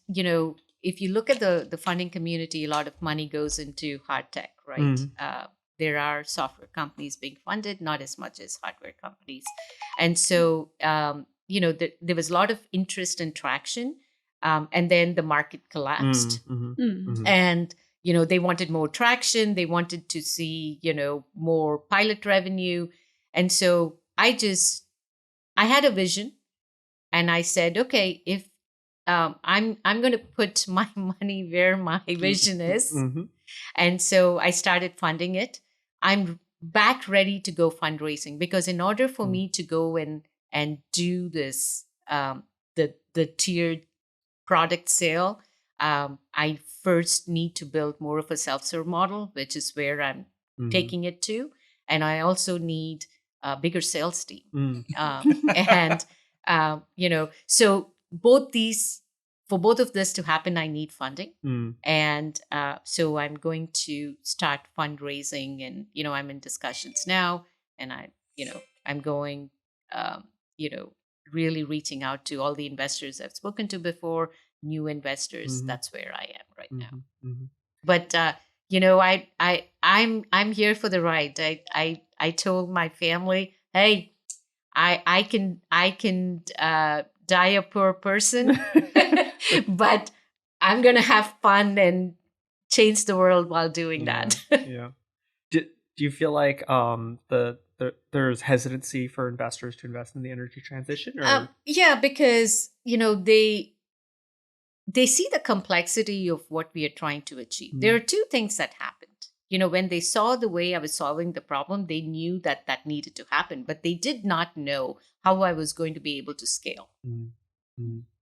if you look at the funding community, a lot of money goes into hard tech, right? there are software companies being funded, not as much as hardware companies. And so, there was a lot of interest and traction. And then the market collapsed. And, they wanted more traction. They wanted to see, more pilot revenue. And so I had a vision, and I said, okay, if I'm going to put my money where my vision is. And so I started funding it. I'm back ready to go fundraising, because in order for me to go and do this, the tiered product sale, I first need to build more of a self-serve model, which is where I'm taking it to. And I also need a bigger sales team. So for both of this to happen, I need funding. And so I'm going to start fundraising, and, I'm in discussions now, and I'm going, really reaching out to all the investors I've spoken to before, new investors. That's where I am right now. But, I'm here for the ride. I told my family, hey, I can die a poor person, but I'm going to have fun and change the world while doing that. Yeah. Do you feel like there's hesitancy for investors to invest in the energy transition? Or? Yeah, because, they see the complexity of what we are trying to achieve. There are two things that happened. When they saw the way I was solving the problem, they knew that needed to happen, but they did not know how I was going to be able to scale.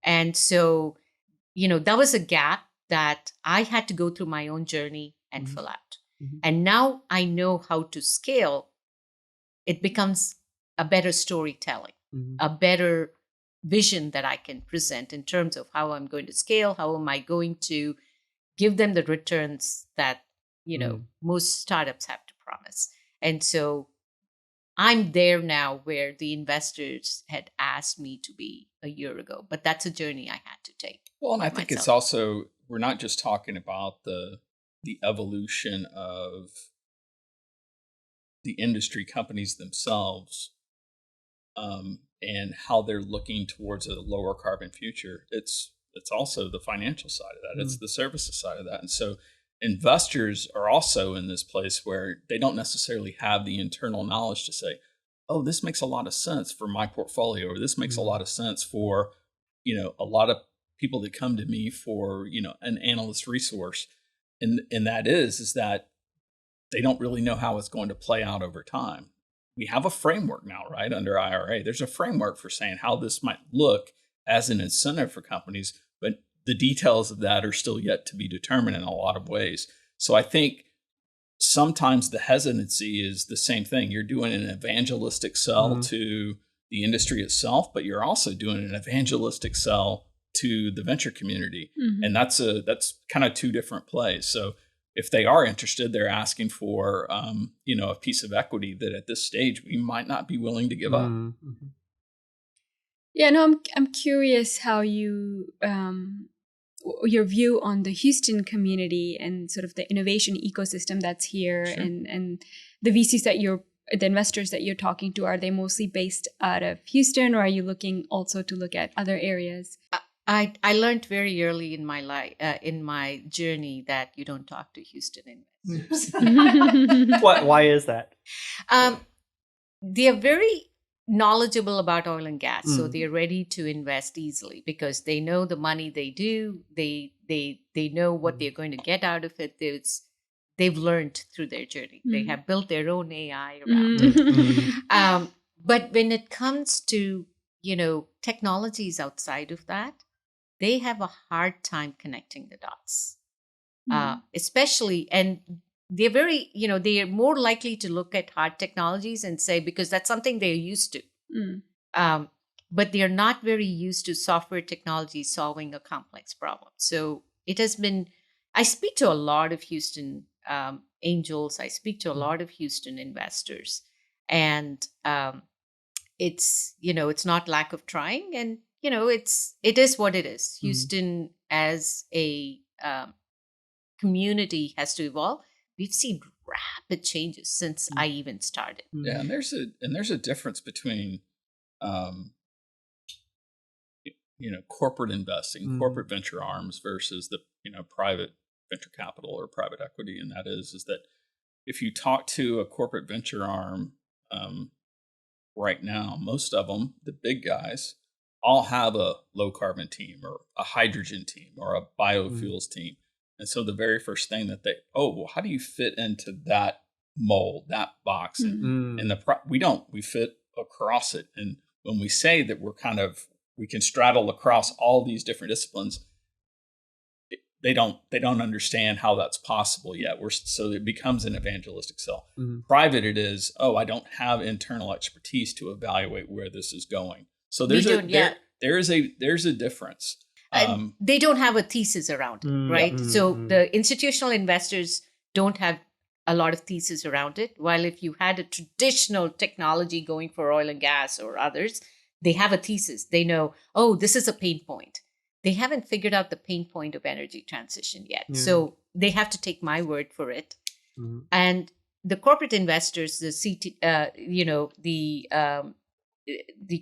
And so, that was a gap that I had to go through my own journey and fill out. And now I know how to scale. It becomes a better storytelling, a better vision that I can present in terms of how I'm going to scale, how am I going to give them the returns that, most startups have to promise. And so I'm there now where the investors had asked me to be a year ago, but that's a journey I had to take. Well, and I think it's also, we're not just talking about the evolution of the industry companies themselves, and how they're looking towards a lower carbon future. It's also the financial side of that. It's the services side of that. And so investors are also in this place where they don't necessarily have the internal knowledge to say, oh, this makes a lot of sense for my portfolio, or this makes a lot of sense for, a lot of people that come to me for, an analyst resource. And that is that they don't really know how it's going to play out over time. We have a framework now, right? Under IRA, there's a framework for saying how this might look as an incentive for companies, but the details of that are still yet to be determined in a lot of ways. So I think sometimes the hesitancy is the same thing. You're doing an evangelistic sell to the industry itself, but you're also doing an evangelistic sell to the venture community. And that's kind of two different plays. So if they are interested, they're asking for, a piece of equity that at this stage we might not be willing to give up. Yeah, no, I'm curious how you, your view on the Houston community and sort of the innovation ecosystem that's here, and the VCs the investors that you're talking to, are they mostly based out of Houston, or are you looking also to look at other areas? I learned very early in my life, in my journey, that you don't talk to Houston investors. Why is that? They are very knowledgeable about oil and gas, so they are ready to invest easily because they know the money they do. They know what they're going to get out of it. They've learned through their journey. They have built their own AI around it. But when it comes to technologies outside of that, they have a hard time connecting the dots, especially, and they're very, they are more likely to look at hard technologies and say, because that's something they're used to. But they're not very used to software technology solving a complex problem. So it has been, I speak to a lot of Houston angels. I speak to a lot of Houston investors, and it's not lack of trying, and it is what it is. Houston as a community has to evolve. We've seen rapid changes since I even started. Yeah, and there's a difference between corporate investing, corporate venture arms versus the private venture capital or private equity, and that is that if you talk to a corporate venture arm right now, most of them, the big guys, all have a low carbon team or a hydrogen team or a biofuels team. And so the very first thing that how do you fit into that mold, that box? And we fit across it. And when we say that we can straddle across all these different disciplines, they don't understand how that's possible yet. So it becomes an evangelistic sell. Private, it is, I don't have internal expertise to evaluate where this is going. So there's a difference. They don't have a thesis around it, right? So the institutional investors don't have a lot of thesis around it. While if you had a traditional technology going for oil and gas or others, they have a thesis. They know, this is a pain point. They haven't figured out the pain point of energy transition yet. Yeah. So they have to take my word for it. And the corporate investors, the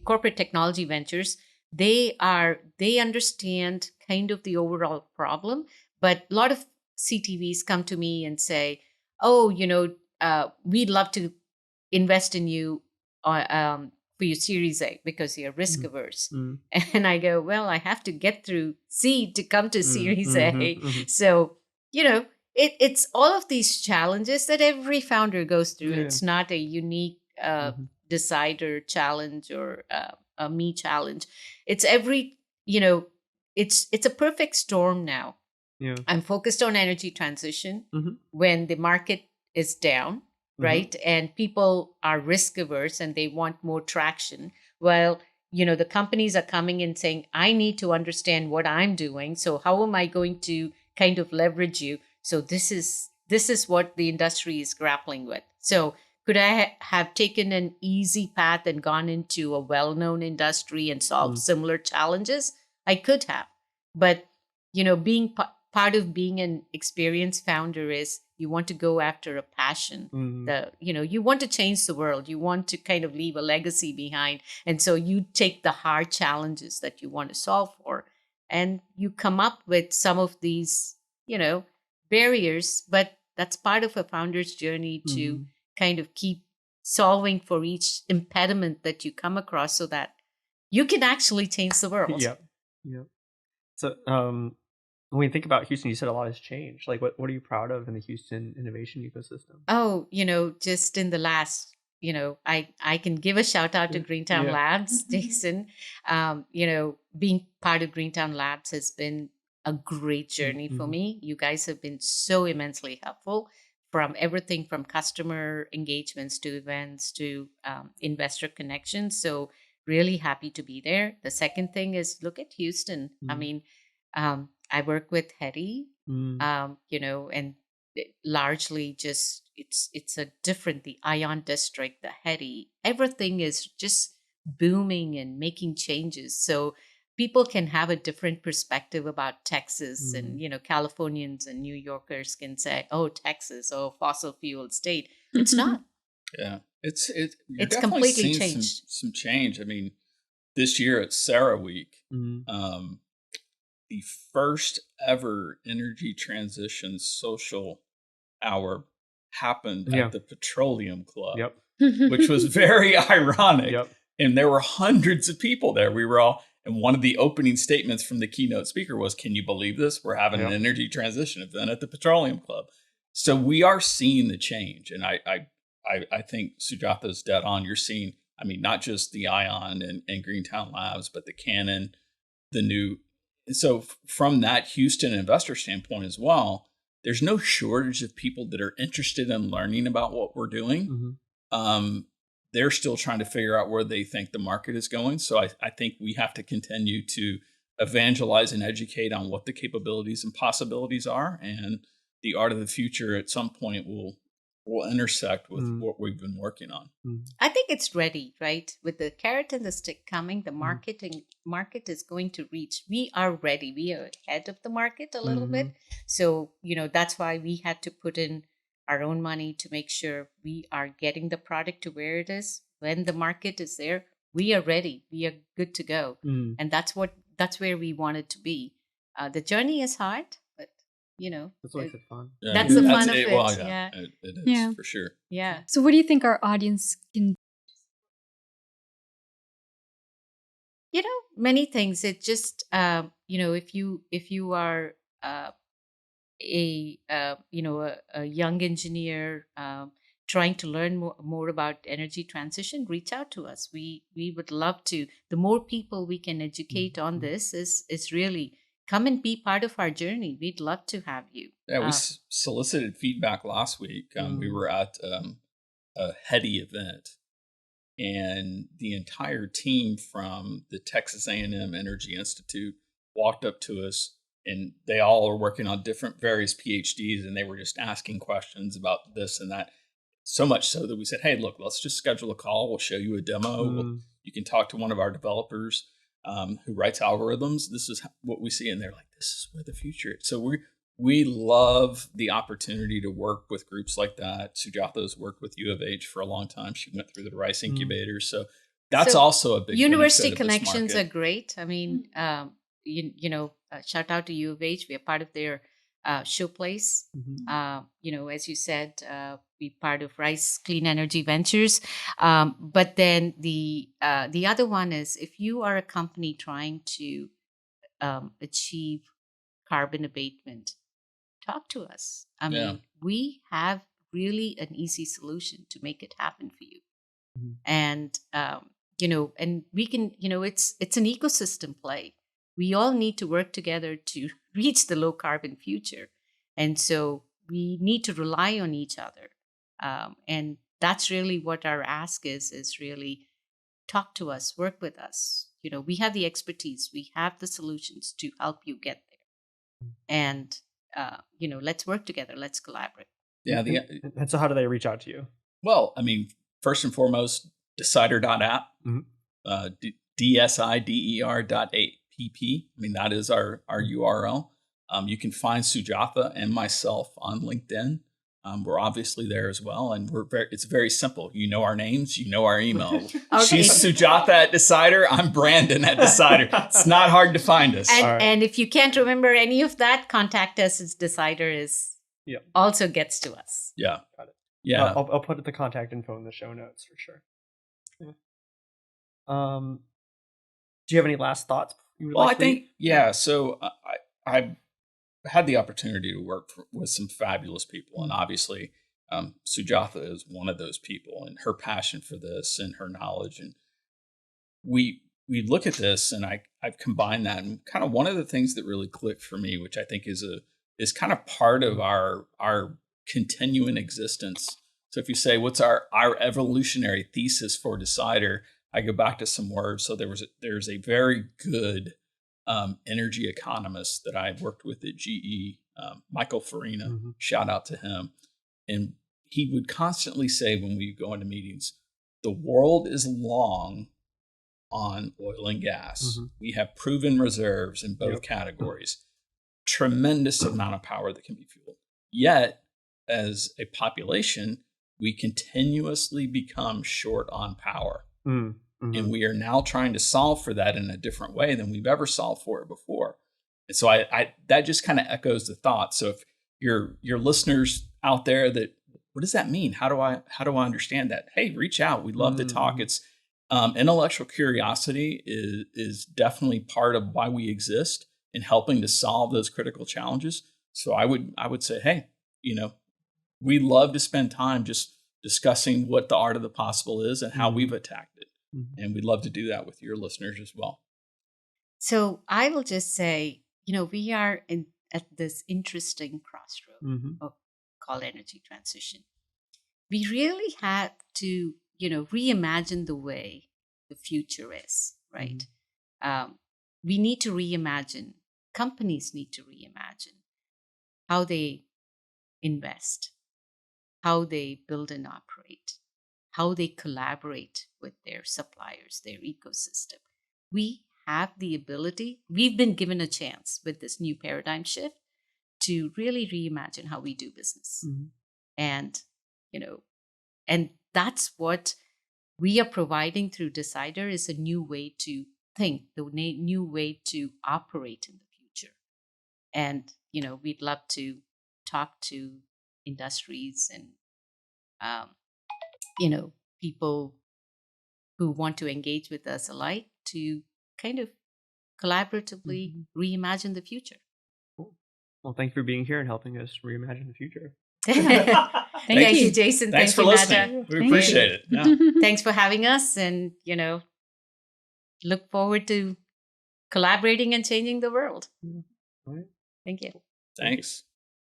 corporate technology ventures, they understand kind of the overall problem. But a lot of CTVs come to me and say, we'd love to invest in you for your Series A because you're risk averse. And I go, well, I have to get through C to come to Series A. So, it's all of these challenges that every founder goes through. Yeah. It's not a unique Dsider challenge or a me challenge. It's it's a perfect storm now. Yeah. I'm focused on energy transition when the market is down. Right. And people are risk averse and they want more traction. Well, the companies are coming and saying, I need to understand what I'm doing. So how am I going to kind of leverage you? So this is what the industry is grappling with. So could I have taken an easy path and gone into a well-known industry and solved similar challenges? I could have. But, being part of being an experienced founder is you want to go after a passion. You want to change the world. You want to kind of leave a legacy behind. And so you take the hard challenges that you want to solve for, and you come up with some of these, barriers. But that's part of a founder's journey to kind of keep solving for each impediment that you come across so that you can actually change the world. Yep. So, when we think about Houston, you said a lot has changed. Like, what are you proud of in the Houston innovation ecosystem? Just in the last, I can give a shout out to Greentown Labs, Jason. Being part of Greentown Labs has been a great journey for me. You guys have been so immensely helpful, from everything from customer engagements to events to investor connections. So really happy to be there. The second thing is look at Houston. I mean, I work with Hetty, and largely just it's the Ion district, the Hetty, everything is just booming and making changes. So people can have a different perspective about Texas, and Californians and New Yorkers can say, "Oh, Texas, fossil fuel state." It's not. Yeah, it's completely changed. Some change. I mean, this year at Sarah Week. The first ever energy transition social hour happened at the Petroleum Club, which was very ironic. And there were hundreds of people there. We were all, and one of the opening statements from the keynote speaker was, "Can you believe this? We're having an energy transition event at the Petroleum Club." So we are seeing the change. And I think Sujatha's dead on. You're seeing, I mean, not just the Ion and Greentown Labs, but the Canon, the new. So from that Houston investor standpoint as well, there's no shortage of people that are interested in learning about what we're doing. They're still trying to figure out where they think the market is going. So I think we have to continue to evangelize and educate on what the capabilities and possibilities are. And the art of the future at some point will intersect with what we've been working on. I think it's ready, right? With the carrot and the stick coming, the market is going to reach. We are ready. We are ahead of the market a little bit. So, that's why we had to put in our own money to make sure we are getting the product to where it is. When the market is there, we are ready. We are good to go. And that's where we wanted to be. The journey is hard, but That's always fun. Yeah, that's the fun of it. it. Well, Yeah. It is Yeah. for sure. Yeah. So what do you think our audience can? Many things. It just if you are a young engineer trying to learn more about energy transition, reach out to us. We would love to. The more people we can educate on this is really come and be part of our journey. We'd love to have you. Yeah, we solicited feedback last week. We were at a heady event, and the entire team from the Texas A&M Energy Institute walked up to us, and they all are working on various PhDs, and they were just asking questions about this and that. So much so that we said, hey, look, let's just schedule a call. We'll show you a demo. You can talk to one of our developers who writes algorithms. This is what we see. And they're like, this is where the future is. So we love the opportunity to work with groups like that. Sujatha's worked with U of H for a long time. She went through the Rice incubator. So that's also a big university benefit of this connections are market. great. I mean, shout out to U of H. We are part of their showplace. As you said, we part of Rice Clean Energy Ventures. But then the other one is, if you are a company trying to achieve carbon abatement, talk to us. I mean, we have really an easy solution to make it happen for you. And and we can, it's an ecosystem play. We all need to work together to reach the low carbon future. And so we need to rely on each other. And that's really what our ask is really talk to us, work with us. We have the expertise, we have the solutions to help you get there. And, let's work together, let's collaborate. Yeah. And so how do they reach out to you? Well, I mean, first and foremost, Dsider.app, DSIDER.app. I mean, that is our URL. You can find Sujatha and myself on LinkedIn. We're obviously there as well, and it's very simple. You know our names, you know our email. Okay. She's Sujatha at Dsider. I'm Brandon at Dsider. It's not hard to find us. And if you can't remember any of that, contact us. As Dsider also gets to us. Yeah, got it. Yeah, I'll put the contact info in the show notes for sure. Yeah. Do you have any last thoughts? I think So I've had the opportunity to work with some fabulous people, and obviously Sujatha is one of those people, and her passion for this and her knowledge. And we look at this, and I've combined that, and kind of one of the things that really clicked for me, which I think is kind of part of our continuing existence. So if you say, what's our evolutionary thesis for Dsider, I go back to some words. So there's a very good energy economist that I worked with at GE, Michael Farina, shout out to him. And he would constantly say when we go into meetings, the world is long on oil and gas. We have proven reserves in both categories. Tremendous amount of power that can be fueled. Yet, as a population, we continuously become short on power. And we are now trying to solve for that in a different way than we've ever solved for it before. And so I that just kind of echoes the thought. So if your listeners out there, what does that mean? How do I understand that? Hey, reach out. We'd love to talk. It's intellectual curiosity is definitely part of why we exist in helping to solve those critical challenges. So I would say, hey, we love to spend time just discussing what the art of the possible is and how we've attacked it. And we'd love to do that with your listeners as well. So I will just say, we are at this interesting crossroad called energy transition. We really have to, reimagine the way the future is, right? We need to reimagine. Companies need to reimagine how they invest, how they build and operate, how they collaborate with their suppliers, their ecosystem. We have the ability, we've been given a chance with this new paradigm shift to really reimagine how we do business. And, and that's what we are providing through Dsider, is a new way to think, the new way to operate in the future. And, we'd love to talk to industries and, people who want to engage with us alike to kind of collaboratively reimagine the future. Cool. Well, thank you for being here and helping us reimagine the future. Thank you, Jason. Thanks for listening. We appreciate it. Yeah. Thanks for having us, and look forward to collaborating and changing the world. All right. Thank you. Thanks.